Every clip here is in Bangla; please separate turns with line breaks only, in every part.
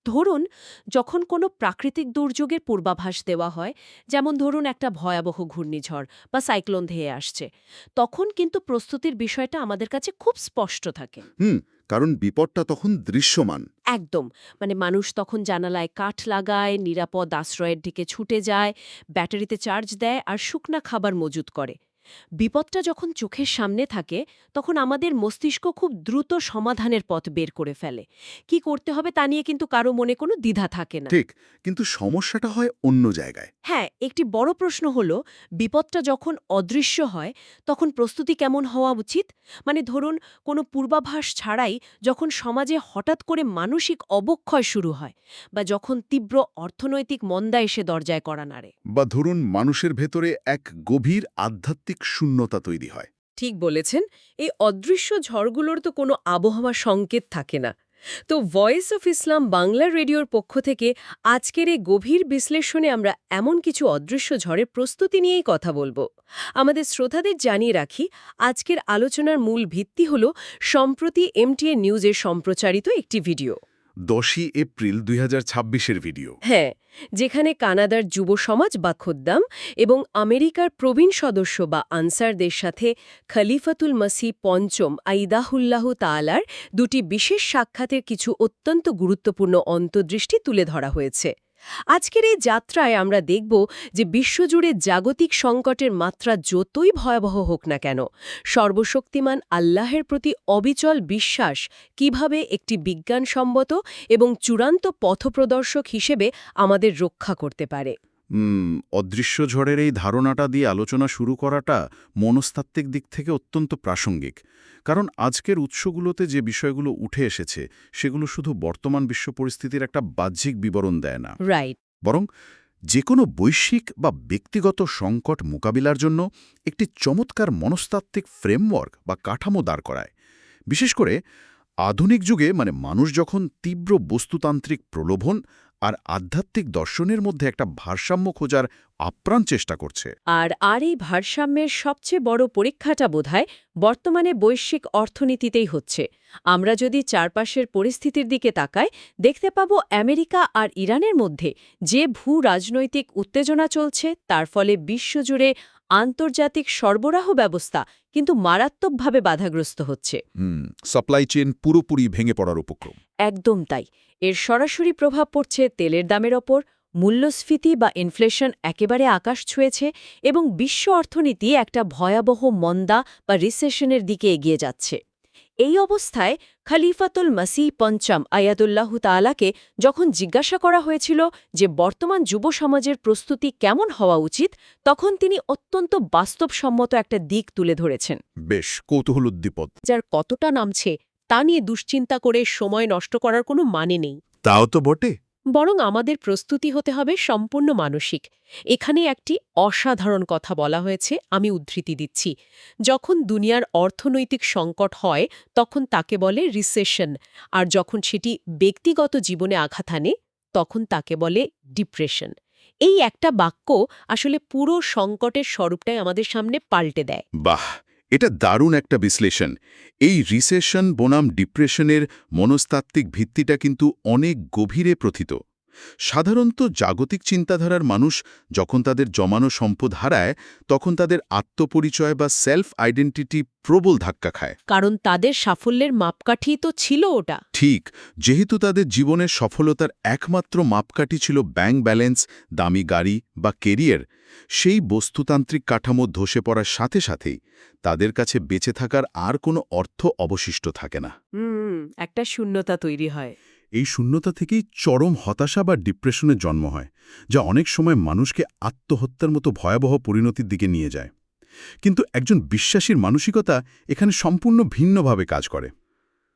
ধরুন, যখন কোনো প্রাকৃতিক দুর্যোগের পূর্বাভাস দেওয়া হয়, যেমন ধরুন একটা ভয়াবহ ঘূর্ণিঝড় বা সাইক্লোন ধেয়ে আসছে, তখন কিন্তু প্রস্তুতির বিষয়টা আমাদের কাছে খুব স্পষ্ট থাকে।
হুম, কারণ বিপদটা তখন দৃশ্যমান।
একদম। মানে মানুষ তখন জানালায় কাঠ লাগায়, নিরাপদ আশ্রয়ের দিকে ছুটে যায়, ব্যাটারিতে চার্জ দেয় আর শুকনা খাবার মজুত করে। বিপদটা যখন চোখের সামনে থাকে, তখন আমাদের মস্তিষ্ক খুব দ্রুত সমাধানের পথ বের করে ফেলে। কি করতে হবে তা নিয়ে কিন্তু কারো মনে কোনো দ্বিধা থাকে না।
ঠিক, কিন্তু সমস্যাটা হয় অন্য জায়গায়।
হ্যাঁ, একটি বড় প্রশ্ন হলো, বিপদটা যখন অদৃশ্য হয়, তখন প্রস্তুতি কেমন হওয়া উচিত? মানে ধরুন, কোনো পূর্বাভাস ছাড়াই যখন সমাজে হঠাৎ করে মানসিক অবক্ষয় শুরু হয়, বা যখন তীব্র অর্থনৈতিক মন্দা এসে দরজায় কড়া নাড়ে।
বা ধরুন মানুষের ভেতরে এক গভীর আধ্যাত্মিক শূন্যতা তৈরি হয়।
ঠিক বলেছেন। এই অদৃশ্য ঝড়গুলোর তো কোনো আবহাওয়া সংকেত থাকে না। তো ভয়েস অফ ইসলাম বাংলা রেডিওর পক্ষ থেকে আজকের এই গভীর বিশ্লেষণে আমরা এমন কিছু অদৃশ্য ঝড়ের প্রস্তুতি নিয়েই কথা বলবো। আমাদের শ্রোতাদের জানিয়ে রাখি, আজকের আলোচনার মূল ভিত্তি হল সম্প্রতি এমটিএন নিউজের সম্প্রচারিত একটি ভিডিও।
10ই এপ্রিল 2026-এর ভিডিও।
হ্যাঁ, যেখানে কানাডার যুব সমাজ বা খোদ্দাম এবং আমেরিকার প্রবীণ সদস্য বা আনসারদের সাথে খলিফাতুল মসিহ পঞ্চম আইদাহুল্লাহ তাআলার দুটি বিশেষ সাক্ষাতের কিছু অত্যন্ত গুরুত্বপূর্ণ অন্তর্দৃষ্টি তুলে ধরা হয়েছে। আজকের এই যাত্রায় আমরা দেখব যে বিশ্বজুড়ে জাগতিক সংকটের মাত্রা যতই ভয়াবহ হোক না কেন, সর্বশক্তিমান আল্লাহের প্রতি অবিচল বিশ্বাস কিভাবে একটি বিজ্ঞানসম্মত এবং চূড়ান্ত পথপ্রদর্শক হিসেবে আমাদের রক্ষা করতে পারে।
অদৃশ্য ঝড়ের এই ধারণাটা দিয়ে আলোচনা শুরু করাটা মনস্তাত্ত্বিক দিক থেকে অত্যন্ত প্রাসঙ্গিক। কারণ আজকের উৎসগুলোতে যে বিষয়গুলো উঠে এসেছে সেগুলো শুধু বর্তমান বিশ্ব পরিস্থিতির একটা বাহ্যিক বিবরণ দেয় না,
রাইট।
বরং যে কোনো বৈশ্বিক বা ব্যক্তিগত সংকট মোকাবিলার জন্য একটি চমৎকার মনস্তাত্ত্বিক ফ্রেমওয়ার্ক বা কাঠামো দাঁড় করায়। বিশেষ করে আধুনিক যুগে মানুষ যখন তীব্র বস্তুতান্ত্রিক প্রলোভন আর আধ্যাত্মিক দর্শনের মধ্যে একটা ভারসাম্য খোঁজার আপ্রাণ চেষ্টা করছে।
আর এই ভারসাম্যের সবচেয়ে বড় পরীক্ষাটা বোধহয় বর্তমানে বৈশ্বিক অর্থনীতিতেই হচ্ছে। আমরা যদি চারপাশের পরিস্থিতির দিকে তাকাই, দেখতে পাব আমেরিকা আর ইরানের মধ্যে যে ভূ-রাজনৈতিক উত্তেজনা চলছে, তার ফলে বিশ্বজুড়ে আন্তর্জাতিক সরবরাহ ব্যবস্থা কিন্তু মারাত্মকভাবে বাধাগ্রস্ত হচ্ছে।
সাপ্লাই চেইন পুরোপুরি ভেঙে পড়ার উপক্রম।
একদম তাই। এর সরাসরি প্রভাব পড়ছে তেলের দামের ওপর, মূল্যস্ফীতি বা ইনফ্লেশন একেবারে আকাশ ছুঁয়েছে, এবং বিশ্ব অর্থনীতি একটা ভয়াবহ মন্দা বা রিসেশনের দিকে এগিয়ে যাচ্ছে। এই অবস্থায় খলিফাতুল মসিহ পঞ্চম আয়াতুল্লাহ তাআলাকে যখন জিজ্ঞাসা করা হয়েছিল যে বর্তমান যুব সমাজের প্রস্তুতি কেমন হওয়া উচিত, তখন তিনি অত্যন্ত বাস্তবসম্মত একটা দিক তুলে ধরেছেন।
বেশ কৌতূহলোদ্দীপক।
যার কতটা নামছে তা নিয়ে দুশ্চিন্তা করে সময় নষ্ট করার কোনো মানে নেই।
তাও তো বটে।
বরং আমাদের প্রস্তুতি হতে হবে সম্পূর্ণ মানসিক। এখানে একটি অসাধারণ কথা বলা হয়েছে, আমি উদ্ধৃতি দিচ্ছি। যখন দুনিয়ার অর্থনৈতিক সংকট হয়, তখন তাকে বলে রিসেশন, আর যখন সেটি ব্যক্তিগত জীবনে আঘাত আনে, তখন তাকে বলে ডিপ্রেশন। এই একটা বাক্য আসলে পুরো সংকটের স্বরূপটাই আমাদের সামনে পাল্টে দেয়।
বাহ, এটা দারুণ একটা বিশ্লেষণ। এই রিসেশন বনাম ডিপ্রেশনের মনস্তাত্ত্বিক ভিত্তিটা কিন্তু অনেক গভীরে প্রথিত। সাধারণত জাগতিক চিন্তাধারার মানুষ যখন তাদের জমানো সম্পদ হারায়, তখন তাদের আত্মপরিচয় বা সেলফ আইডেন্টিটি প্রবল ধাক্কা খায়।
কারণ তাদের সাফল্যের মাপকাঠি তো ছিল ওটা।
ঠিক, যেহেতু তাদের জীবনের সফলতার একমাত্র মাপকাঠি ছিল ব্যাংক ব্যালেন্স, দামি গাড়ি বা কেরিয়ার, সেই বস্তুতান্ত্রিক কাঠামো ধসে পড়ার সাথে সাথেই তাদের কাছে বেঁচে থাকার আর কোনো অর্থ অবশিষ্ট থাকে না।
একটা শূন্যতা তৈরি হয়।
এই শূন্যতা থেকেই চরম হতাশা বা ডিপ্রেশনের জন্ম হয়, যা অনেক সময় মানুষকে আত্মহত্যার মতো ভয়াবহ পরিণতির দিকে নিয়ে যায়। কিন্তু একজন বিশ্বাসীর মানসিকতা এখানে সম্পূর্ণ ভিন্নভাবে কাজ করে।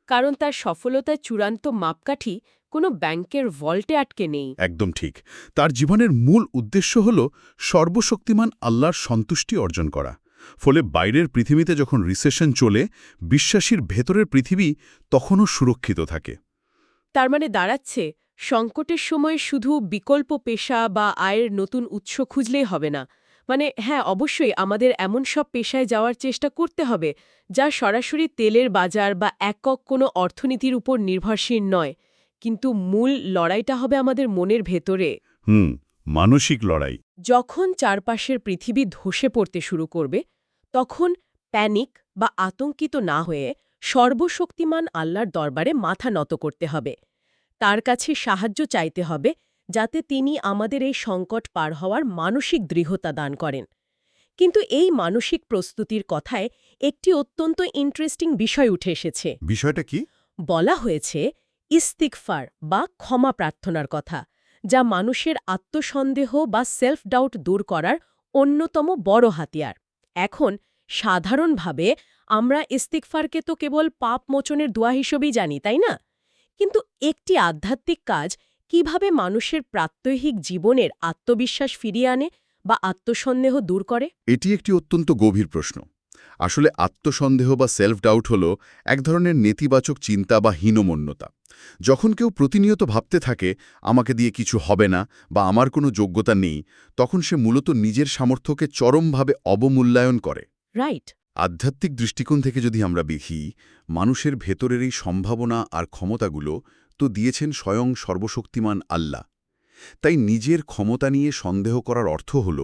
কারণ তার সফলতার চূড়ান্ত মাপকাঠি কোনো ব্যাংকের ভল্টে আটকে নেই।
একদম ঠিক। তার জীবনের মূল উদ্দেশ্য হল সর্বশক্তিমান আল্লাহর সন্তুষ্টি অর্জন করা। ফলে বাইরের পৃথিবীতে যখন রিসেশন চলে, বিশ্বাসীর ভেতরের পৃথিবী তখনও সুরক্ষিত থাকে।
তার মানে দাঁড়াচ্ছে, সংকটের সময় শুধু বিকল্প পেশা বা আয়ের নতুন উৎস খুঁজলেই হবে না। হ্যাঁ, অবশ্যই আমাদের এমন সব পেশায় যাওয়ার চেষ্টা করতে হবে যা সরাসরি তেলের বাজার বা একক কোনো অর্থনীতির উপর নির্ভরশীল নয়, কিন্তু মূল লড়াইটা হবে আমাদের মনের ভেতরে।
মানসিক লড়াই।
যখন চারপাশের পৃথিবী ধসে পড়তে শুরু করবে তখন প্যানিক বা আতঙ্কিত না হয়ে সর্বশক্তিমান আল্লাহর দরবারে মাথা নত করতে হবে। তার কাছে সাহায্য চাইতে হবে যাতে তিনি আমাদের এই সংকট পার হওয়ার মানসিক দৃঢ়তা দান করেন। কিন্তু এই মানসিক প্রস্তুতির কথায় একটি অত্যন্ত ইন্টারেস্টিং বিষয় উঠে এসেছে।
বিষয়টা কি?
বলা হয়েছে ইস্তিগফার বা ক্ষমা প্রার্থনার কথা, যা মানুষের আত্মসন্দেহ বা সেলফ ডাউট দূর করার অন্যতম বড় হাতিয়ার। এখন সাধারণভাবে আমরা ইস্তিগফারকে তো কেবল পাপ মোচনের দোয়া হিসেবেই জানি, তাই না? কিন্তু একটি আধ্যাত্মিক কাজ কিভাবে মানুষের প্রাত্যহিক জীবনের আত্মবিশ্বাস ফিরিয়ে আনে বা আত্মসন্দেহ দূর করে?
এটি একটি অত্যন্ত গভীর প্রশ্ন। আসলে আত্মসন্দেহ বা সেলফ ডাউট হল এক ধরনের নেতিবাচক চিন্তা বা হীনমন্যতা। যখন কেউ প্রতিনিয়ত ভাবতে থাকে আমাকে দিয়ে কিছু হবে না বা আমার কোনো যোগ্যতা নেই, তখন সে মূলত নিজের সামর্থ্যকে চরমভাবে অবমূল্যায়ন করে।
রাইট।
আধ্যাত্মিক দৃষ্টিকোণ থেকে যদি আমরা দেখি, মানুষের ভেতরের এই সম্ভাবনা আর ক্ষমতাগুলো তো দিয়েছেন স্বয়ং সর্বশক্তিমান আল্লাহ। তাই নিজের ক্ষমতা নিয়ে সন্দেহ করার অর্থ হল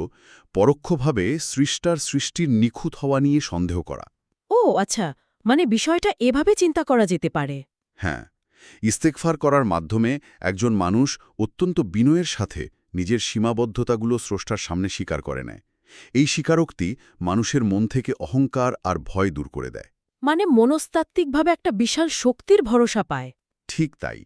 পরোক্ষভাবে সৃষ্টার সৃষ্টির নিখুঁত হওয়া নিয়ে সন্দেহ করা।
ও আচ্ছা, মানে বিষয়টা এভাবে চিন্তা করা যেতে পারে।
হ্যাঁ, ইস্তেগফার করার মাধ্যমে একজন মানুষ অত্যন্ত বিনয়ের সাথে নিজের সীমাবদ্ধতাগুলো স্রষ্টার সামনে স্বীকার করে নেয়। এই স্বীকারোক্তি মানুষের মন থেকে অহংকার আর ভয় দূর করে দেয়।
মানে মনস্তাত্ত্বিকভাবে একটা বিশাল শক্তির ভরসা পায়।
ঠিক তাই।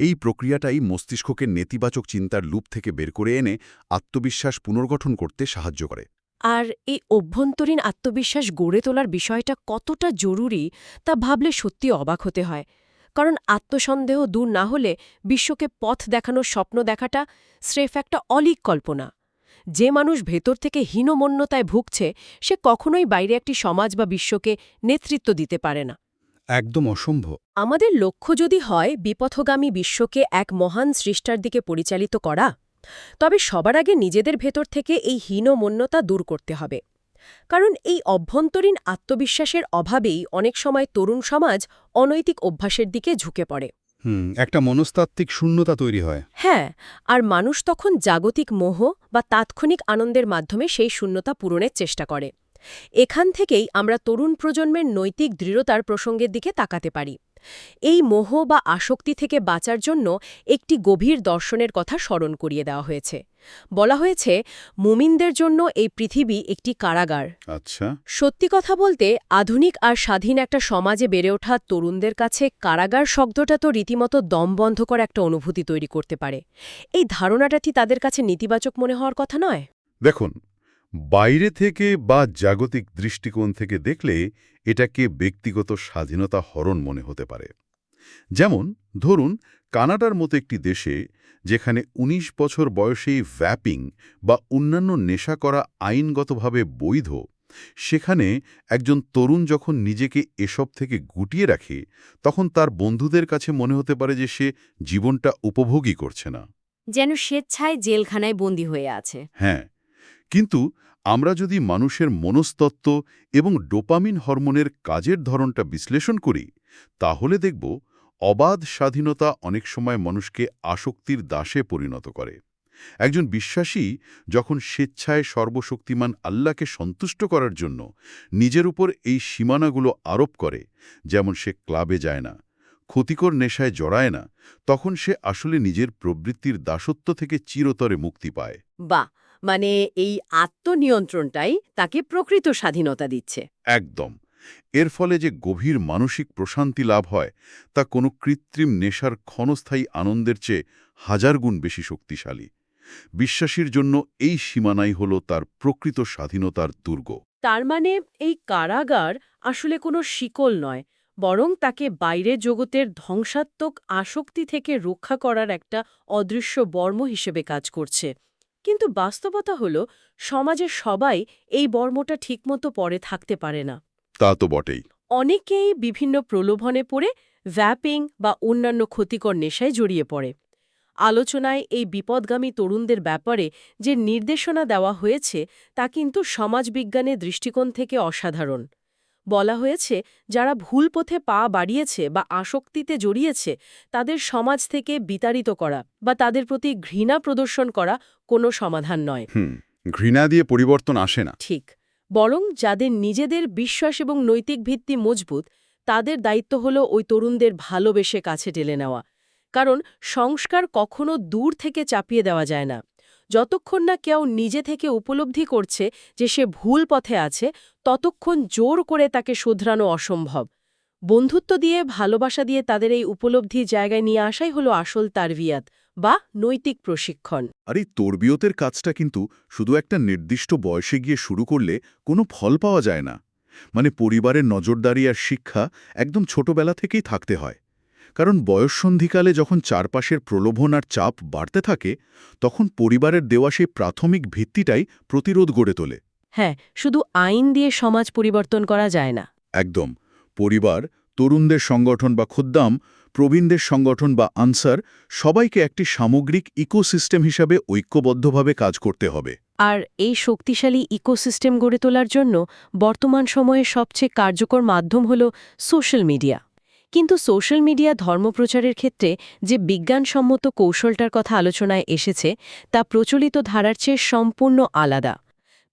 এই প্রক্রিয়াটাই মস্তিষ্ককে নেতিবাচক চিন্তার লুপ থেকে বের করে এনে আত্মবিশ্বাস পুনর্গঠন করতে সাহায্য করে।
আর এই অভ্যন্তরীণ আত্মবিশ্বাস গড়ে তোলার বিষয়টা কতটা জরুরি তা ভাবলে সত্যি অবাক হতে হয়। কারণ আত্মসন্দেহ দূর না হলে বিশ্বকে পথ দেখানোর স্বপ্ন দেখাটা স্রেফ একটা অলীক কল্পনা। যে মানুষ ভেতর থেকে হীনমন্যতায় ভুগছে সে কখনোই বাইরে একটি সমাজ বা বিশ্বকে নেতৃত্ব দিতে পারে না।
একদম অসম্ভব।
আমাদের লক্ষ্য যদি হয় বিপথগামী বিশ্বকে এক মহান সৃষ্টার দিকে পরিচালিত করা, তবে সবার আগে নিজেদের ভেতর থেকে এই হীনমন্যতা দূর করতে হবে। কারণ এই অভ্যন্তরীণ আত্মবিশ্বাসের অভাবেই অনেক সময় তরুণ সমাজ অনৈতিক অভ্যাসের দিকে ঝুঁকে পড়ে।
একটা মনস্তাত্ত্বিক শূন্যতা তৈরি হয়।
হ্যাঁ, আর মানুষ তখন জাগতিক মোহ বা তাৎক্ষণিক আনন্দের মাধ্যমে সেই শূন্যতা পূরণের চেষ্টা করে। এখান থেকেই আমরা তরুণ প্রজন্মের নৈতিক দৃঢ়তার প্রসঙ্গের দিকে তাকাতে পারি। এই মোহ বা আসক্তি থেকে বাঁচার জন্য একটি গভীর দর্শনের কথা স্মরণ করিয়ে দেওয়া হয়েছে। বলা হয়েছে মুমিনদের জন্য এই পৃথিবী একটি কারাগার।
আচ্ছা।
সত্যি কথা বলতে আধুনিক আর স্বাধীন একটা সমাজে বেড়ে ওঠা তরুণদের কাছে কারাগার শব্দটা তো রীতিমতো দমবন্ধকর একটা অনুভূতি তৈরি করতে পারে। এই ধারণাটাটি তাদের কাছে নেতিবাচক মনে হওয়ার কথা নয়।
দেখুন, বাইরে থেকে বা জাগতিক দৃষ্টিকোণ থেকে দেখলে এটাকে ব্যক্তিগত স্বাধীনতা হরণ মনে হতে পারে। যেমন ধরুন, কানাডার মতো একটি দেশে যেখানে ১৯ বছর বয়সেই ভ্যাপিং বা অন্যান্য নেশা করা আইনগতভাবে বৈধ, সেখানে একজন তরুণ যখন নিজেকে এসব থেকে গুটিয়ে রাখে, তখন তার বন্ধুদের কাছে মনে হতে পারে যে সে জীবনটা উপভোগই করছে না।
যেন স্বেচ্ছায় জেলখানায় বন্দী হয়ে আছে।
হ্যাঁ, কিন্তু আমরা যদি মানুষের মনস্তত্ত্ব এবং ডোপামিন হরমোনের কাজের ধরনটা বিশ্লেষণ করি, তাহলে দেখব অবাধ স্বাধীনতা অনেক সময় মানুষকে আসক্তির দাসে পরিণত করে। একজন বিশ্বাসী যখন স্বেচ্ছায় সর্বশক্তিমান আল্লাহকে সন্তুষ্ট করার জন্য নিজের উপর এই সীমানাগুলো আরোপ করে, যেমন সে ক্লাবে যায় না, ক্ষতিকর নেশায় জড়ায় না, তখন সে আসলে নিজের প্রবৃত্তির দাসত্ব থেকে চিরতরে মুক্তি পায়।
বাহ, মানে এই আত্মনিয়ন্ত্রণটাই তাকে প্রকৃত স্বাধীনতা দিচ্ছে।
একদম। এর ফলে যে গভীর মানসিক প্রশান্তি লাভ হয়, তা কোনো কৃত্রিম নেশার ক্ষণস্থায়ী আনন্দের চেয়ে হাজার গুণ বেশি শক্তিশালী। বিশ্বাসীর জন্য এই সীমানাই হল তার প্রকৃত স্বাধীনতার দুর্গ।
তার মানে এই কারাগার আসলে কোনো শিকল নয়, বরং তাকে বাইরের জগতের ধ্বংসাত্মক আসক্তি থেকে রক্ষা করার একটা অদৃশ্য বর্ম হিসেবে কাজ করছে। কিন্তু বাস্তবতা হল সমাজের সবাই এই বর্মটা ঠিকমতো পরে থাকতে পারে না।
তা তো বটেই।
অনেকেই বিভিন্ন প্রলোভনে পড়ে ভ্যাপিং বা অন্যান্য ক্ষতিকর নেশায় জড়িয়ে পড়ে। আলোচনায় এই বিপদগামী তরুণদের ব্যাপারে যে নির্দেশনা দেওয়া হয়েছে তা কিন্তু সমাজবিজ্ঞানের দৃষ্টিকোণ থেকে অসাধারণ। বলা হয়েছে যারা ভুল পথে পা বাড়িয়েছে বা আসক্তিতে জড়িয়েছে তাদের সমাজ থেকে বিতাড়িত করা বা তাদের প্রতি ঘৃণা প্রদর্শন করা কোনো সমাধান নয়।
ঘৃণা দিয়ে পরিবর্তন আসে না।
ঠিক, বরং যাদের নিজেদের বিশ্বাস এবং নৈতিক ভিত্তি মজবুত তাদের দায়িত্ব হলো ওই তরুণদের ভালোবেসে কাছে টেনে নেওয়া। কারণ সংস্কার কখনো দূর থেকে চাপিয়ে দেওয়া যায় না। যতক্ষণ না কেউ নিজে থেকে উপলব্ধি করছে যে সে ভুল পথে আছে, ততক্ষণ জোর করে তাকে শোধরানো অসম্ভব। বন্ধুত্ব দিয়ে, ভালোবাসা দিয়ে তাদের এই উপলব্ধির জায়গায় নিয়ে আসাই হলো আসল তারবিয়াত বা নৈতিক প্রশিক্ষণ।
আর এই তরবিয়তের কাজটা কিন্তু শুধু একটা নির্দিষ্ট বয়সে গিয়ে শুরু করলে কোনো ফল পাওয়া যায় না। মানে পরিবারের নজরদারি আর শিক্ষা একদম ছোটবেলা থেকেই থাকতে হয়। কারণ বয়ঃসন্ধিকালে যখন চারপাশের প্রলোভন আর চাপ বাড়তে থাকে, তখন পরিবারের দেওয়া সেই প্রাথমিক ভিত্তিটাই প্রতিরোধ গড়ে তোলে।
হ্যাঁ, শুধু আইন দিয়ে সমাজ পরিবর্তন করা যায় না।
একদম। পরিবার, তরুণদের সংগঠন বা খুদ্দাম, প্রবীণদের সংগঠন বা আনসার সবাইকে একটি সামগ্রিক ইকোসিস্টেম হিসাবে ঐক্যবদ্ধভাবে কাজ করতে হবে।
আর এই শক্তিশালী ইকোসিস্টেম গড়ে তোলার জন্য বর্তমান সময়ে সবচেয়ে কার্যকর মাধ্যম হল সোশ্যাল মিডিয়া। কিন্তু সোশ্যাল মিডিয়া ধর্মপ্রচারের ক্ষেত্রে যে বিজ্ঞানসম্মত কৌশলটার কথা আলোচনায় এসেছে তা প্রচলিত ধারার চেয়ে সম্পূর্ণ আলাদা।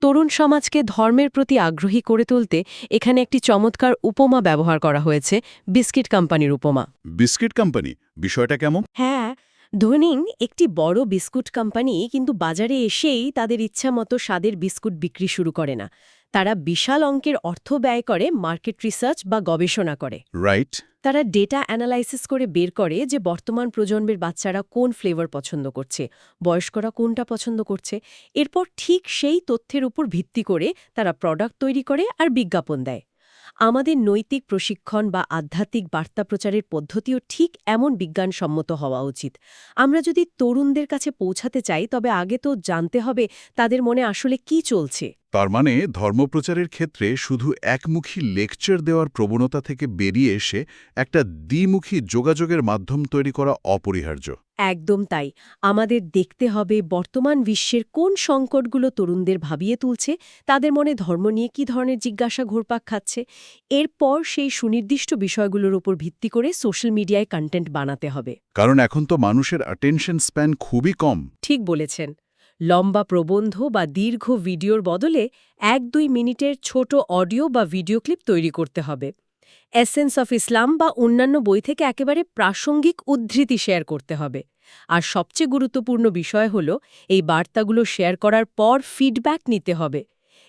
তরুণ সমাজকে ধর্মের প্রতি আগ্রহী করে তুলতে এখানে একটি চমৎকার উপমা ব্যবহার করা হয়েছে, বিস্কিট কোম্পানির উপমা।
বিস্কিট কোম্পানি, বিষয়টা কেমন?
হ্যাঁ, ধনিং একটি বড় বিস্কুট কোম্পানি কিন্তু বাজারে এসেই তাদের ইচ্ছামতো স্বাদের বিস্কুট বিক্রি শুরু করে না। তারা বিশাল অঙ্কের অর্থ ব্যয় করে মার্কেট রিসার্চ বা গবেষণা করে।
রাইট।
তারা ডেটা অ্যানালাইসিস করে বের করে যে বর্তমান প্রজন্মের বাচ্চারা কোন ফ্লেভার পছন্দ করছে, বয়স্করা কোনটা পছন্দ করছে। এরপর ঠিক সেই তথ্যের উপর ভিত্তি করে তারা প্রোডাক্ট তৈরি করে আর বিজ্ঞাপন দেয়। আমাদের নৈতিক প্রশিক্ষণ বা আধ্যাত্মিক বার্তা প্রচারের পদ্ধতিও ঠিক এমন বিজ্ঞানসম্মত হওয়া উচিত। আমরা যদি তরুণদের কাছে পৌঁছাতে চাই তবে আগে তো জানতে হবে তাদের মনে আসলে কি চলছে।
তার মানে ধর্মপ্রচারের ক্ষেত্রে শুধু একমুখী লেকচার দেওয়ার প্রবণতা থেকে বেরিয়ে এসে একটা দ্বিমুখী যোগাযোগের মাধ্যম তৈরি করা অপরিহার্য।
একদম তাই। আমাদের দেখতে হবে বর্তমান বিশ্বের কোন সংকটগুলো তরুণদের ভাবিয়ে তুলছে, তাদের মনে ধর্ম নিয়ে কী ধরনের জিজ্ঞাসা ঘুরপাক খাচ্ছে। এরপর সেই সুনির্দিষ্ট বিষয়গুলোর উপর ভিত্তি করে সোশ্যাল মিডিয়ায় কন্টেন্ট বানাতে হবে।
কারণ এখন তো মানুষের অ্যাটেনশন স্প্যান খুবই কম।
ঠিক বলেছেন। লম্বা প্রবন্ধ বা দীর্ঘ ভিডিওর বদলে ১-২ মিনিটের ছোট অডিও বা ভিডিও ক্লিপ তৈরি করতে হবে। এসেন্স অফ ইসলাম বা অন্যান্য বই থেকে একেবারে প্রাসঙ্গিক উদ্ধৃতি শেয়ার করতে হবে। আর সবচেয়ে গুরুত্বপূর্ণ বিষয় হল এই বার্তাগুলো শেয়ার করার পর ফিডব্যাক নিতে হবে।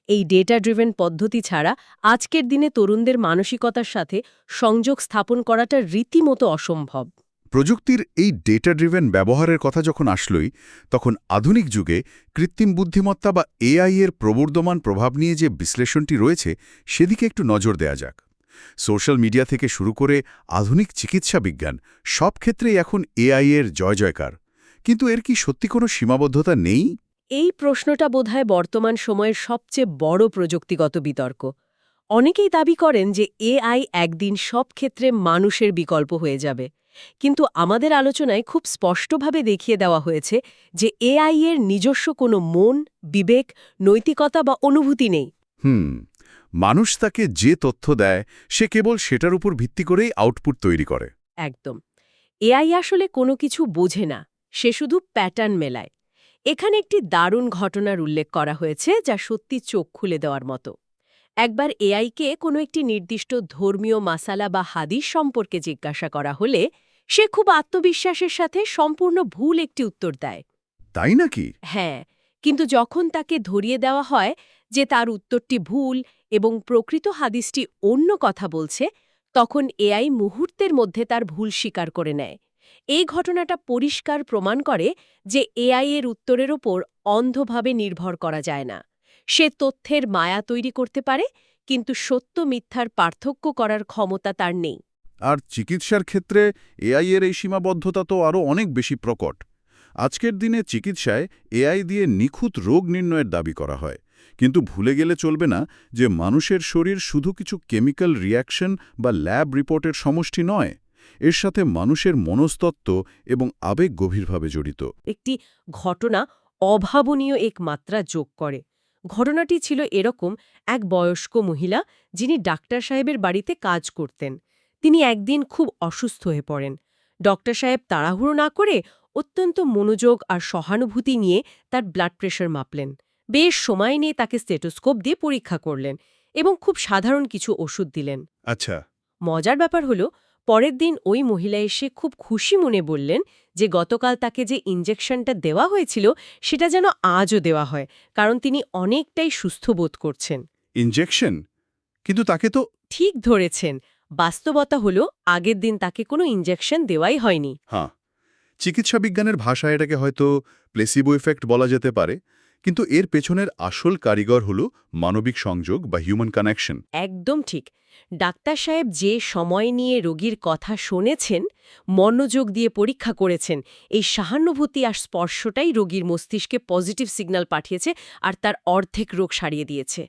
এই ডেটা ড্রিভেন পদ্ধতি ছাড়া আজকের দিনে তরুণদের মানসিকতার সাথে সংযোগ স্থাপন করাটা রীতিমতো অসম্ভব।
প্রযুক্তির এই ডেটা ড্রিভেন ব্যবহারের কথা যখন আসলই, তখন আধুনিক যুগে কৃত্রিম বুদ্ধিমত্তা বা এআই এর প্রবর্ধমান প্রভাব নিয়ে যে বিশ্লেষণটি রয়েছে সেদিকে একটু নজর দেয়া যাক। সোশ্যাল মিডিয়া থেকে শুরু করে আধুনিক চিকিৎসা বিজ্ঞান, সব ক্ষেত্রেই এখন এআই এর জয়জয়কার। কিন্তু এর কি সত্যি কোনো সীমাবদ্ধতা নেই?
এই প্রশ্নটা বোধহয় বর্তমান সময়ের সবচেয়ে বড় প্রযুক্তিগত বিতর্ক। অনেকেই দাবি করেন যে এআই একদিন সব ক্ষেত্রে মানুষের বিকল্প হয়ে যাবে। কিন্তু আমাদের আলোচনায় খুব স্পষ্টভাবে দেখিয়ে দেওয়া হয়েছে যে এআই এর নিজস্ব কোনো মন, বিবেক, নৈতিকতা বা অনুভূতি নেই।
মানুষ তাকে যে তথ্য দেয় সে কেবল সেটার উপর ভিত্তি করেই আউটপুট তৈরি করে।
একদম। এআই আসলে কোনো কিছু বোঝে না, সে শুধু প্যাটার্ন মেলায়। এখানে একটি দারুণ ঘটনার উল্লেখ করা হয়েছে যা সত্যি চোখ খুলে দেওয়ার মতো। একবার এআইকে কোনো একটি নির্দিষ্ট ধর্মীয় মাসালা বা হাদিস সম্পর্কে জিজ্ঞাসা করা হলে সে খুব আত্মবিশ্বাসের সাথে সম্পূর্ণ ভুল একটি উত্তর দেয়।
তাই নাকি?
হ্যাঁ, কিন্তু যখন তাকে ধরিয়ে দেওয়া হয় যে তার উত্তরটি ভুল এবং প্রকৃত হাদিসটি অন্য কথা বলছে, তখন এআই মুহূর্তের মধ্যে তার ভুল স্বীকার করে নেয়। এই ঘটনাটা পরিষ্কার প্রমাণ করে যে এআই এর উত্তরের ওপর অন্ধভাবে নির্ভর করা যায় না। সে তথ্যের মায়া তৈরি করতে পারে, কিন্তু সত্য মিথ্যার পার্থক্য করার ক্ষমতা তার নেই।
আর চিকিৎসার ক্ষেত্রে এআই এর এই সীমাবদ্ধতা তো আরও অনেক বেশি প্রকট। আজকের দিনে চিকিৎসায় এআই দিয়ে নিখুঁত রোগ নির্ণয়ের দাবি করা হয়, কিন্তু ভুলে গেলে চলবে না যে মানুষের শরীর শুধু কিছু কেমিক্যাল রিঅ্যাকশন বা ল্যাব রিপোর্টের সমষ্টি নয়, এর সাথে মানুষের মনস্তত্ত্ব এবং আবেগ গভীরভাবে জড়িত।
একটি ঘটনা অভাবনীয় এক মাত্রা যোগ করে। ঘটনাটি ছিল এরকম, এক বয়স্ক মহিলা যিনি ডাক্তার সাহেবের বাড়িতে কাজ করতেন। তিনি একদিন খুব অসুস্থ হয়ে পড়েন। ডক্টর সাহেব তাড়াহুড়ো না করে অত্যন্ত মনোযোগ আর সহানুভূতি নিয়ে তার ব্লাড প্রেশার মাপলেন। বেশ সময় নিয়ে তাকে স্টেটোস্কোপ দিয়ে পরীক্ষা করলেন এবং খুব সাধারণ কিছু ওষুধ দিলেন।
আচ্ছা।
মজার ব্যাপার হলো, পরের দিন ওই মহিলা এসে খুব খুশি মনে বললেন যে গতকাল তাকে যে ইঞ্জেকশনটা দেওয়া হয়েছিল সেটা যেন আজও দেওয়া হয়, কারণ তিনি অনেকটাই সুস্থ বোধ করছেন।
ইনজেকশন? কিন্তু তাকে তো...
ঠিক ধরেছেন, বাস্তবতা হলো আগের দিন তাকে কোনো ইঞ্জেকশন দেওয়াই হয়নি।
হ্যাঁ, চিকিৎসা বিজ্ঞানের ভাষায় এটাকে হয়তো প্লেসিবো ইফেক্ট বলা যেতে পারে, কিন্তু এর পেছনের আসল কারিগর হল মানবিক সংযোগ বা হিউম্যান কানেকশন।
একদম ঠিক। ডাক্তার সাহেব যে সময় নিয়ে রোগীর কথা শুনেছেন, মনোযোগ দিয়ে পরীক্ষা করেছেন, এই সহানুভূতি আর স্পর্শটাই রোগীর মস্তিষ্কে পজিটিভ সিগন্যাল পাঠিয়েছে আর তার অর্ধেক রোগ সারিয়ে দিয়েছে।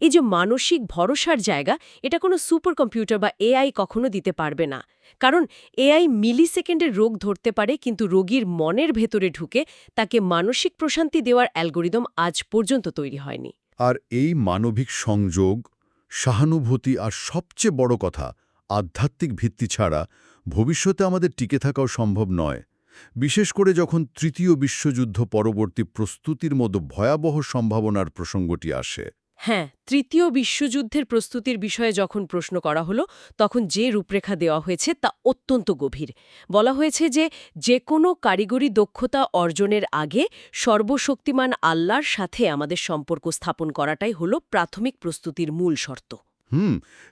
এই যে মানসিক ভরসার জায়গা, এটা কোনো সুপার কম্পিউটার বা এআই কখনো দিতে পারবে না। কারণ এআই মিলিসেকেন্ডের রোগ ধরতে পারে, কিন্তু রোগীর মনের ভেতরে ঢুকে তাকে মানসিক প্রশান্তি দেওয়ার অ্যালগোরিদম আজ পর্যন্ত তৈরি হয়নি।
আর এই মানবিক সংযোগ, সহানুভূতি আর সবচেয়ে বড় কথা আধ্যাত্মিক ভিত্তি ছাড়া ভবিষ্যতে আমাদের টিকে থাকাও সম্ভব নয়, বিশেষ করে যখন তৃতীয় বিশ্বযুদ্ধ পরবর্তী প্রস্তুতির মতো ভয়াবহ সম্ভাবনার প্রসঙ্গটি আসে।
হ্যাঁ, তৃতীয় বিশ্বযুদ্ধের প্রস্তুতির বিষয়ে যখন প্রশ্ন করা হলো, তখন যে রূপরেখা দেওয়া হয়েছে তা অত্যন্ত গভীর। বলা হয়েছে যে কোনো কারিগরি দক্ষতা অর্জনের আগে সর্বশক্তিমান আল্লাহর সাথে আমাদের সম্পর্ক স্থাপন করাটাই হলো প্রাথমিক প্রস্তুতির মূল শর্ত।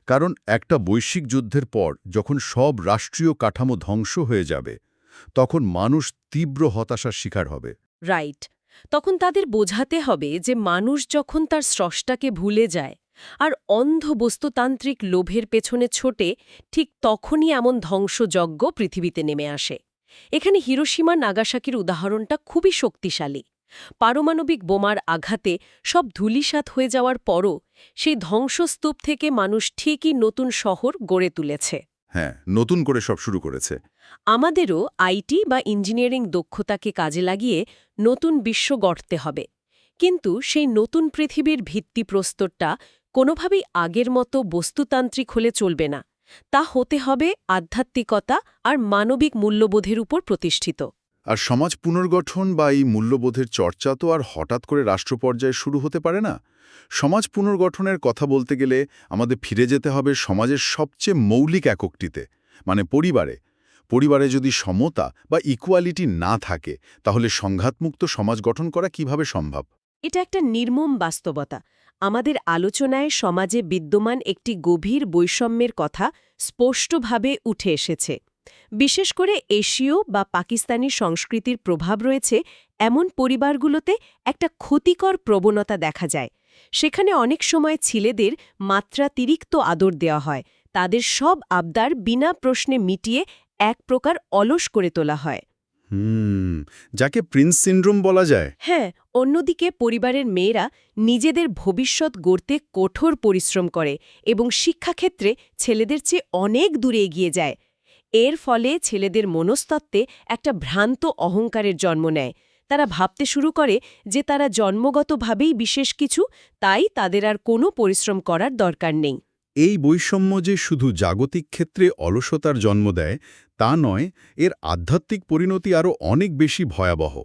কারণ একটা বৈশ্বিক যুদ্ধের পর যখন সব রাষ্ট্রীয় কাঠামো ধ্বংস হয়ে যাবে, তখন মানুষ তীব্র হতাশার শিকার হবে।
রাইট। তখন তাদের বোঝাতে হবে যে মানুষ যখন তার স্রষ্টাকে ভুলে যায় আর অন্ধ বস্তুতান্ত্রিক লোভের পেছনে ছোটে, ঠিক তখনই এমন ধ্বংসযজ্ঞ পৃথিবীতে নেমে আসে। এখানে হিরোশিমা নাগাসাকির উদাহরণটা খুবই শক্তিশালী। পারমাণবিক বোমার আঘাতে সব ধূলিসাৎ হয়ে যাওয়ার পরও সেই ধ্বংসস্তূপ থেকে মানুষ ঠিকই নতুন শহর গড়ে তুলেছে।
হ্যাঁ, নতুন করে সব শুরু করেছে।
আমাদেরও আইটি বা ইঞ্জিনিয়ারিং দক্ষতাকে কাজে লাগিয়ে নতুন বিশ্ব গড়তে হবে। কিন্তু সেই নতুন পৃথিবীর ভিত্তিপ্রস্তরটা কোনোভাবেই আগের মতো বস্তুতান্ত্রিক হলে চলবে না। তা হতে হবে আধ্যাত্মিকতা আর মানবিক মূল্যবোধের উপর প্রতিষ্ঠিত।
আর সমাজ পুনর্গঠন বা এই মূল্যবোধের চর্চা তো আর হঠাৎ করে রাষ্ট্র পর্যায়ে শুরু হতে পারে না। সমাজ পুনর্গঠনের কথা বলতে গেলে আমাদের ফিরে যেতে হবে সমাজের সবচেয়ে মৌলিক এককটিতে, মানে পরিবারে। পরিবারে যদি সমতা বা ইকুয়ালিটি না থাকে, তাহলে সংঘাতমুক্ত সমাজ গঠন করা কিভাবে সম্ভব?
এটা একটা নির্মম বাস্তবতা। আমাদের আলোচনায় সমাজে বিদ্যমান একটি গভীর বৈষম্যের কথা স্পষ্টভাবে উঠে এসেছে। বিশেষ করে এশীয় বা পাকিস্তানি সংস্কৃতির প্রভাব রয়েছে এমন পরিবারগুলোতে একটা ক্ষতিকর প্রবণতা দেখা যায়। সেখানে অনেক সময় ছেলেদের মাত্রাতিরিক্ত আদর দেওয়া হয়, তাদের সব আবদার বিনা প্রশ্নে মিটিয়ে এক প্রকার অলস করে তোলা হয়।
যাকে প্রিন্স সিনড্রোম বলা যায়।
হ্যাঁ, অন্যদিকে পরিবারের মেয়েরা নিজেদের ভবিষ্যৎ গড়তে কঠোর পরিশ্রম করে এবং শিক্ষাক্ষেত্রে ছেলেদের চেয়ে অনেক দূরে এগিয়ে যায়। এর ফলে ছেলেদের মনস্তত্ত্বে একটা ভ্রান্ত অহংকারের জন্ম নেয়। তারা ভাবতে শুরু করে যে তারা জন্মগতভাবেই বিশেষ কিছু, তাই তাদের আর কোনো পরিশ্রম করার দরকার নেই।
এই বৈষম্য যে শুধু জাগতিক ক্ষেত্রে অলসতার জন্ম দেয় তা নয়, এর আধ্যাত্মিক পরিণতি আরও অনেক বেশি ভয়াবহ।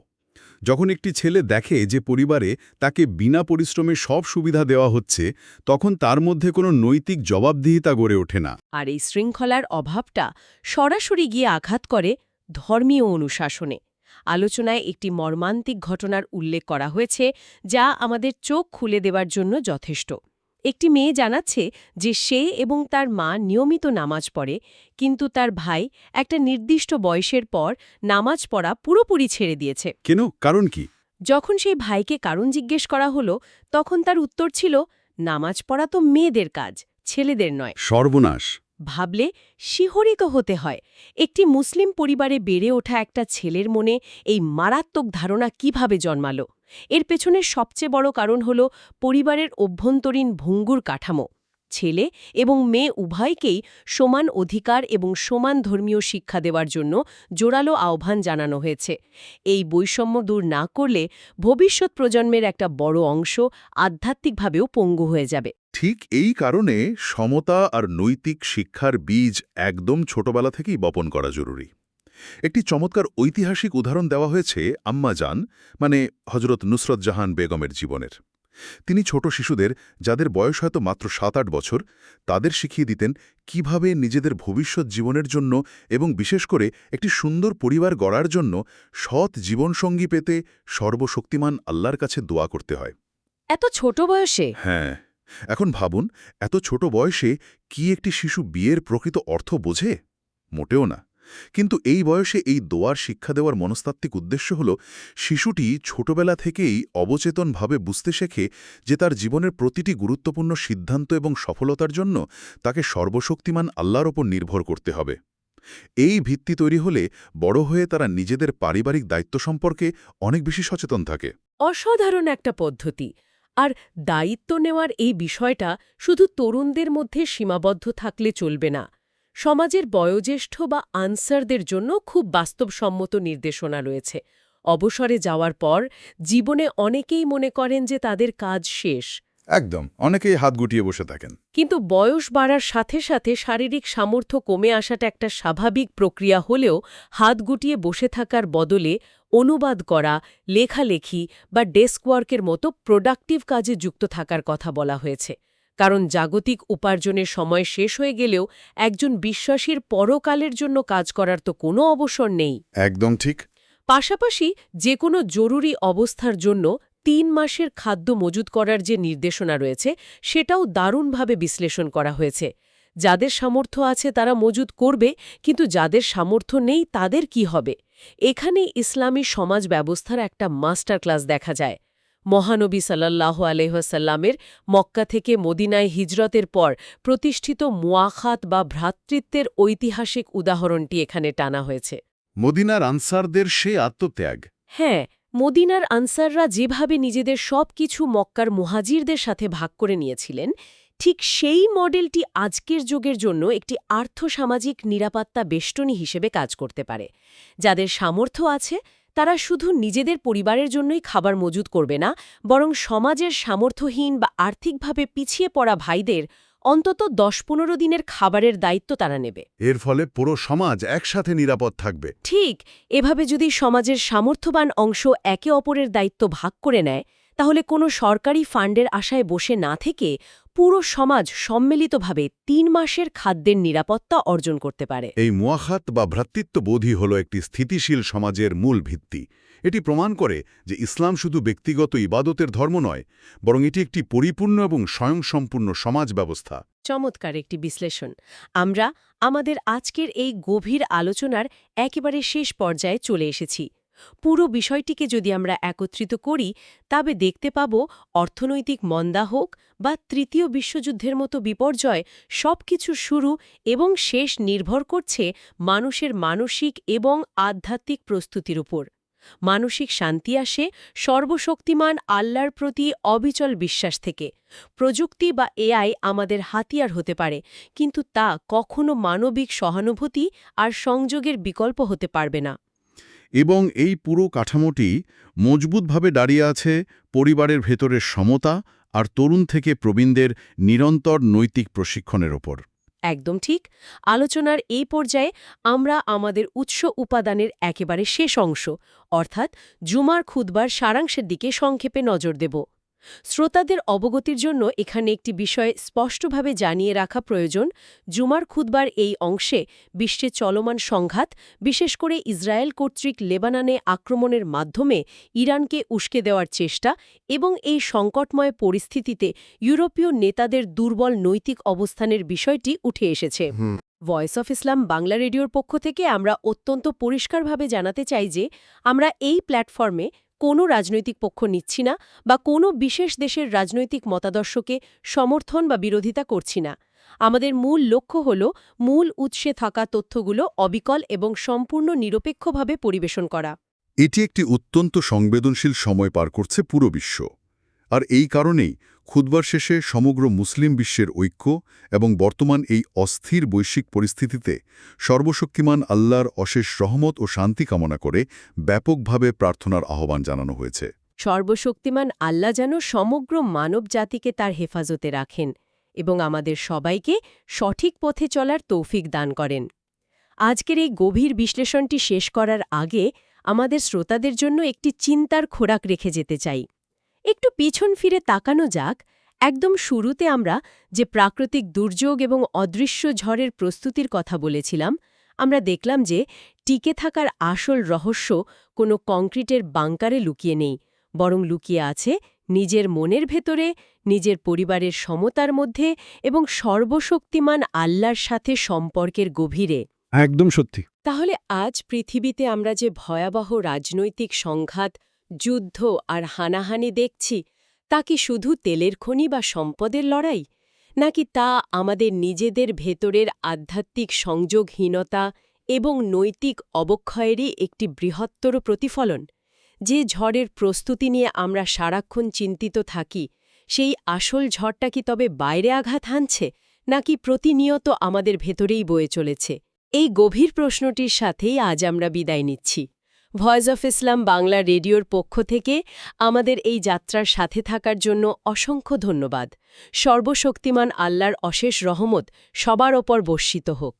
যখন একটি ছেলে দেখে যে পরিবারে তাকে বিনা পরিশ্রমে সব সুবিধা দেওয়া হচ্ছে, তখন তার মধ্যে কোনো নৈতিক জবাবদিহিতা গড়ে ওঠে না।
আর এই শৃঙ্খলার অভাবটা সরাসরি গিয়ে আঘাত করে ধর্মীয় অনুশাসনে। আলোচনায় একটি মর্মান্তিক ঘটনার উল্লেখ করা হয়েছে, যা আমাদের চোখ খুলে দেবার জন্য যথেষ্ট। একটি মেয়ে জানাচ্ছে যে সে এবং তার মা নিয়মিত নামাজ পড়ে, কিন্তু তার ভাই একটা নির্দিষ্ট বয়সের পর নামাজ পড়া পুরোপুরি ছেড়ে দিয়েছে।
কেন? কারণ কি?
যখন সেই ভাইকে কারণ জিজ্ঞেস করা হলো, তখন তার উত্তর ছিল, নামাজ পড়া তো মেয়েদের কাজ, ছেলেদের নয়।
সর্বনাশ!
ভাবলে শিহরিত হতে হয়। একটি মুসলিম পরিবারে বেড়ে ওঠা একটা ছেলের মনে এই মারাত্মক ধারণা কিভাবে জন্মালো? এর পেছনে সবচেয়ে বড় কারণ হল পরিবারের অভ্যন্তরীণ ভঙ্গুর কাঠামো। ছেলে এবং মেয়ে উভয়কেই সমান অধিকার এবং সমান ধর্মীয় শিক্ষা দেওয়ার জন্য জোরালো আহ্বান জানানো হয়েছে। এই বৈষম্য দূর না করলে ভবিষ্যৎ প্রজন্মের একটা বড় অংশ আধ্যাত্মিকভাবেও পঙ্গু হয়ে যাবে।
ঠিক এই কারণে সমতা আর নৈতিক শিক্ষার বীজ একদম ছোটবেলা থেকেই বপন করা জরুরি। একটি চমৎকার ঐতিহাসিক উদাহরণ দেওয়া হয়েছে আম্মা জান, মানে হজরত নুসরত জাহান বেগমের জীবনের। তিনি ছোট শিশুদের, যাদের বয়স হয়তো মাত্র ৭-৮ বছর, তাদের শিখিয়ে দিতেন কিভাবে নিজেদের ভবিষ্যৎ জীবনের জন্য এবং বিশেষ করে একটি সুন্দর পরিবার গড়ার জন্য সৎ জীবনসঙ্গী পেতে সর্বশক্তিমান আল্লাহর কাছে দোয়া করতে হয়।
এত ছোট বয়সে?
হ্যাঁ, এখন ভাবুন, এত ছোট বয়সে কি একটি শিশু বিয়ের প্রকৃত অর্থ বোঝে? মোটেও না। কিন্তু এই বয়সে এই দোয়ার শিক্ষা দেওয়ার মনস্তাত্ত্বিক উদ্দেশ্য হল শিশুটি ছোটবেলা থেকেই অবচেতনভাবে বুঝতে শেখে যে তার জীবনের প্রতিটি গুরুত্বপূর্ণ সিদ্ধান্ত এবং সফলতার জন্য তাকে সর্বশক্তিমান আল্লাহর ওপর নির্ভর করতে হবে। এই ভিত্তি তৈরি হলে বড় হয়ে তারা নিজেদের পারিবারিক দায়িত্ব সম্পর্কে অনেক বেশি সচেতন থাকে।
অসাধারণ একটা পদ্ধতি। আর দায়িত্ব নেওয়ার এই বিষয়টা শুধু তরুণদের মধ্যে সীমাবদ্ধ থাকলে চলবে না। সমাজের বয়োজ্যেষ্ঠ বা আনসারদের জন্য খুব বাস্তবসম্মত নির্দেশনা রয়েছে। অবসরে যাওয়ার পর জীবনে অনেকেই মনে করেন যে তাদের কাজ শেষ।
একদম, অনেকেই হাত গুটিয়ে বসে থাকেন।
কিন্তু বয়স বাড়ার সাথে সাথে শারীরিক সামর্থ্য কমে আসাটা একটা স্বাভাবিক প্রক্রিয়া হলেও হাত গুটিয়ে বসে থাকার বদলে অনুবাদ করা, লেখালেখি বা ডেস্ক ওয়ার্কের মতো প্রোডাক্টিভ কাজে যুক্ত থাকার কথা বলা হয়েছে। কারণ জাগতিক উপার্জনের সময় শেষ হয়ে গেলেও একজন বিশ্বাসীর পরকালের জন্য কাজ করার তো কোনো অবসর নেই।
একদম ঠিক।
পাশাপাশি যে কোনো জরুরি অবস্থার জন্য ৩ মাসের খাদ্য মজুত করার যে নির্দেশনা রয়েছে সেটাও দারুণভাবে বিশ্লেষণ করা হয়েছে। যাদের সামর্থ্য আছে তারা মজুত করবে, কিন্তু যাদের সামর্থ্য নেই তাদের কি হবে? এখানেই ইসলামী সমাজ ব্যবস্থার একটা মাস্টার ক্লাস দেখা যায়। মহানবী সাল্লাল্লাহু আলাইহি ওয়াসাল্লামের মক্কা থেকে মদিনায় হিজরতের পর প্রতিষ্ঠিত মুআখাত বা ভ্রাতৃত্বের ঐতিহাসিক উদাহরণটি এখানে টানা হয়েছে।
মদিনার আনসারদের সেই আত্মত্যাগ।
হ্যাঁ, মদিনার আনসাররা যেভাবে নিজেদের সবকিছু মক্কার মুহাজিরদের সাথে ভাগ করে নিয়েছিলেন, ঠিক সেই মডেলটি আজকের যুগের জন্য একটি আর্থসামাজিক নিরাপত্তা বেষ্টনী হিসেবে কাজ করতে পারে। যাদের সামর্থ্য আছে তারা শুধু নিজেদের পরিবারের জন্যই খাবার মজুত করবে না, বরং সমাজের সামর্থ্যহীন বা আর্থিকভাবে পিছিয়ে পড়া ভাইদের অন্তত ১০-১৫ দিনের খাবারের দায়িত্ব তারা নেবে।
এর ফলে পুরো সমাজ একসাথে নিরাপদ থাকবে।
ঠিক, এভাবে যদি সমাজের সামর্থ্যবান অংশ একে অপরের দায়িত্ব ভাগ করে নেয়, তাহলে কোনো সরকারি ফান্ডের আশায় বসে না থেকে পুরো সমাজ সম্মিলিতভাবে ৩ মাসের খাদ্যের নিরাপত্তা অর্জন করতে পারে।
এই মুআখাত বা ভ্রাতৃত্ববোধই হল একটি স্থিতিশীল সমাজের মূল ভিত্তি। এটি প্রমাণ করে যে ইসলাম শুধু ব্যক্তিগত ইবাদতের ধর্ম নয়, বরং এটি একটি পরিপূর্ণ এবং স্বয়ংসম্পূর্ণ সমাজ ব্যবস্থা।
চমৎকার একটি বিশ্লেষণ। আমরা আমাদের আজকের এই গভীর আলোচনার একেবারে শেষ পর্যায়ে চলে এসেছি। পুরো বিষয়টিকে যদি আমরা একত্রিত করি, তবে দেখতে পাব অর্থনৈতিক মন্দা হোক বা তৃতীয় বিশ্বযুদ্ধের মতো বিপর্যয়, সবকিছু শুরু এবং শেষ নির্ভর করছে মানুষের মানসিক এবং আধ্যাত্মিক প্রস্তুতির উপর। মানসিক শান্তি আসে সর্বশক্তিমান আল্লাহর প্রতি অবিচল বিশ্বাস থেকে। প্রযুক্তি বা এআই আমাদের হাতিয়ার হতে পারে, কিন্তু তা কখনো মানবিক সহানুভূতি আর সংযোগের বিকল্প হতে পারবে না।
এবং এই পুরো কাঠামোটি মজবুতভাবে দাঁড়িয়ে আছে পরিবারের ভেতরের সমতা আর তরুণ থেকে প্রবীণদের নিরন্তর নৈতিক প্রশিক্ষণের ওপর।
একদম ঠিক। আলোচনার এই পর্যায়ে আমরা আমাদের উৎস উপাদানের একেবারে শেষ অংশ, অর্থাৎ জুমার খুতবার সারাংশের দিকে সংক্ষেপে নজর দেব। শ্রোতাদের অবগতির জন্য এখানে একটি বিষয় স্পষ্টভাবে জানিয়ে রাখা প্রয়োজন। জুমার খুতবার এই অংশে বিশ্বে চলমান সংঘাত, বিশেষ করে ইসরায়েল কর্তৃক লেবাননে আক্রমণের মাধ্যমে ইরানকে উস্কে দেওয়ার চেষ্টা এবং এই সংকটময় পরিস্থিতিতে ইউরোপীয় নেতাদের দুর্বল নৈতিক অবস্থানের বিষয়টি উঠে এসেছে। ভয়েস অফ ইসলাম বাংলা রেডিওর পক্ষ থেকে আমরা অত্যন্ত পরিষ্কারভাবে জানাতে চাই যে আমরা এই প্ল্যাটফর্মে কোনো রাজনৈতিক পক্ষ নিচ্ছি না বা কোনো বিশেষ দেশের রাজনৈতিক মতাদর্শকে সমর্থন বা বিরোধিতা করছি না। আমাদের মূল লক্ষ্য হল মূল উৎসে থাকা তথ্যগুলো অবিকল এবং সম্পূর্ণ নিরপেক্ষভাবে পরিবেশন করা।
এটি একটি অত্যন্ত সংবেদনশীল সময় পার করছে পুরো বিশ্ব। আর এই কারণেই খুতবার শেষে সমগ্র মুসলিম বিশ্বের ঐক্য এবং বর্তমান এই অস্থির বৈশ্বিক পরিস্থিতিতে সর্বশক্তিমান আল্লাহর অশেষ রহমত ও শান্তি কামনা করে ব্যাপকভাবে প্রার্থনার আহ্বান জানানো হয়েছে।
সর্বশক্তিমান আল্লাহ যেন সমগ্র মানব জাতিকে তার হেফাজতে রাখেন এবং আমাদের সবাইকে সঠিক পথে চলার তৌফিক দান করেন। আজকের এই গভীর বিশ্লেষণটি শেষ করার আগে আমাদের শ্রোতাদের জন্য একটি চিন্তার খোরাক রেখে যেতে চাই। একটু পিছন ফিরে তাকানো যাক। একদম শুরুতে আমরা যে প্রাকৃতিক দুর্যোগ এবং অদৃশ্য ঝড়ের প্রস্তুতির কথা বলেছিলাম, আমরা দেখলাম যে টিকে থাকার আসল রহস্য কোনো কংক্রিটের বাংকারে লুকিয়ে নেই, বরং লুকিয়ে আছে নিজের মনের ভেতরে, নিজের পরিবারের সমতার মধ্যে এবং সর্বশক্তিমান আল্লাহর সাথে সম্পর্কের গভীরে।
একদম সত্যি।
তাহলে আজ পৃথিবীতে আমরা যে ভয়াবহ রাজনৈতিক সংঘাত, যুদ্ধ আর হানাহানি দেখছি, তা কি শুধু তেলের খনি বা সম্পদের লড়াই, নাকি তা আমাদের নিজেদের ভেতরের আধ্যাত্মিক সংযোগহীনতা এবং নৈতিক অবক্ষয়েরই একটি বৃহত্তর প্রতিফলন? যে ঝড়ের প্রস্তুতি নিয়ে আমরা সারাক্ষণ চিন্তিত থাকি, সেই আসল ঝড়টা কি তবে বাইরে আঘাত হানছে, নাকি প্রতিনিয়ত আমাদের ভেতরেই বয়ে চলেছে? এই গভীর প্রশ্নটির সাথেই আজ আমরা বিদায় নিচ্ছি। ভয়েস অফ ইসলাম বাংলা রেডিওর পক্ষ থেকে আমাদের এই যাত্রার সাথে থাকার জন্য অসংখ্য ধন্যবাদ। সর্বশক্তিমান আল্লাহর অশেষ রহমত সবার ওপর বর্ষিত হোক।